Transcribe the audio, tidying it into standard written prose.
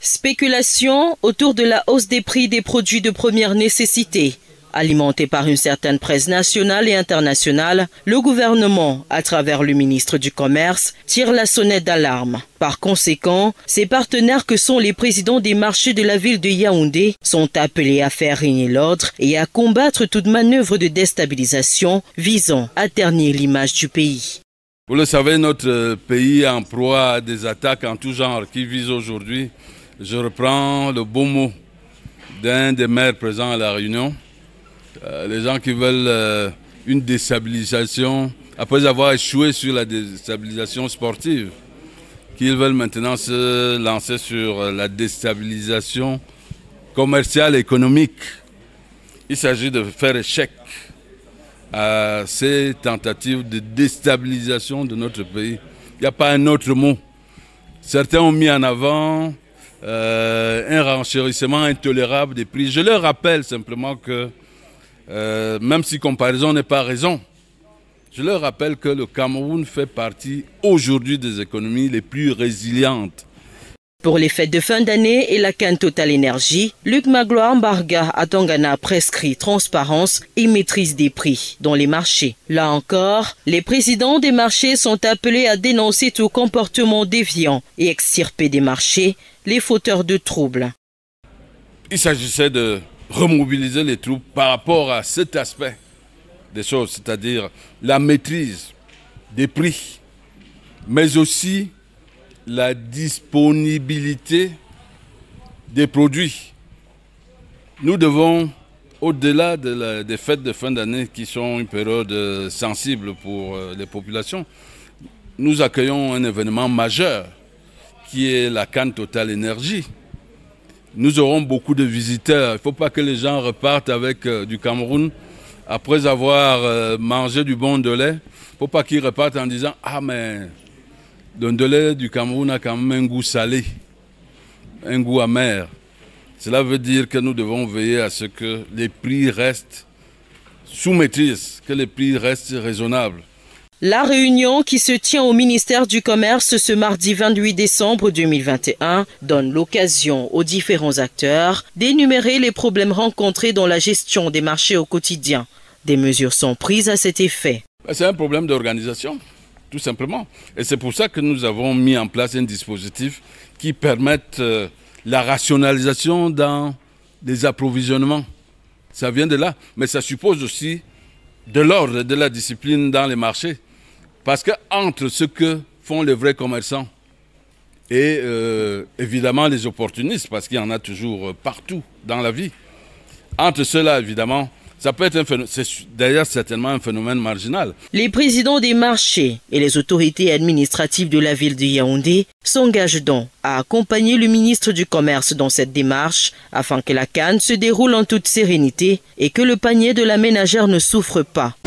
Spéculation autour de la hausse des prix des produits de première nécessité. Alimenté par une certaine presse nationale et internationale, le gouvernement, à travers le ministre du Commerce, tire la sonnette d'alarme. Par conséquent, ses partenaires que sont les présidents des marchés de la ville de Yaoundé sont appelés à faire régner l'ordre et à combattre toute manœuvre de déstabilisation visant à ternir l'image du pays. Vous le savez, notre pays est en proie à des attaques en tout genre qui visent aujourd'hui, je reprends le beau mot d'un des maires présents à la Réunion, les gens qui veulent une déstabilisation, après avoir échoué sur la déstabilisation sportive, qu'ils veulent maintenant se lancer sur la déstabilisation commerciale et économique. Il s'agit de faire échec à ces tentatives de déstabilisation de notre pays. Il n'y a pas un autre mot. Certains ont mis en avant un renchérissement intolérable des prix. Je leur rappelle simplement que, même si comparaison n'est pas raison, je leur rappelle que le Cameroun fait partie aujourd'hui des économies les plus résilientes. Pour les fêtes de fin d'année et la canne Total Énergie, Luc Magloire Mbarga à Tangana prescrit transparence et maîtrise des prix dans les marchés. Là encore, les présidents des marchés sont appelés à dénoncer tout comportement déviant et extirper des marchés les fauteurs de troubles. Il s'agissait de remobiliser les troupes par rapport à cet aspect des choses, c'est-à-dire la maîtrise des prix, mais aussi la disponibilité des produits. Nous devons, au-delà des fêtes de fin d'année qui sont une période sensible pour les populations, nous accueillons un événement majeur qui est la canne Total Énergie. Nous aurons beaucoup de visiteurs. Il ne faut pas que les gens repartent avec du Cameroun après avoir mangé du bon de lait. Il ne faut pas qu'ils repartent en disant « Ah mais le de lait du Cameroun a quand même un goût salé, un goût amer ». Cela veut dire que nous devons veiller à ce que les prix restent sous maîtrise, que les prix restent raisonnables. La réunion qui se tient au ministère du Commerce ce mardi 28 décembre 2021 donne l'occasion aux différents acteurs d'énumérer les problèmes rencontrés dans la gestion des marchés au quotidien. Des mesures sont prises à cet effet. C'est un problème d'organisation, tout simplement. Et c'est pour ça que nous avons mis en place un dispositif qui permette la rationalisation dans les approvisionnements. Ça vient de là, mais ça suppose aussi de l'ordre et de la discipline dans les marchés. Parce qu'entre ce que font les vrais commerçants et évidemment les opportunistes, parce qu'il y en a toujours partout dans la vie, entre ceux-là, évidemment, ça peut être un phénomène, c'est d'ailleurs certainement un phénomène marginal. Les présidents des marchés et les autorités administratives de la ville de Yaoundé s'engagent donc à accompagner le ministre du Commerce dans cette démarche afin que la canne se déroule en toute sérénité et que le panier de la ménagère ne souffre pas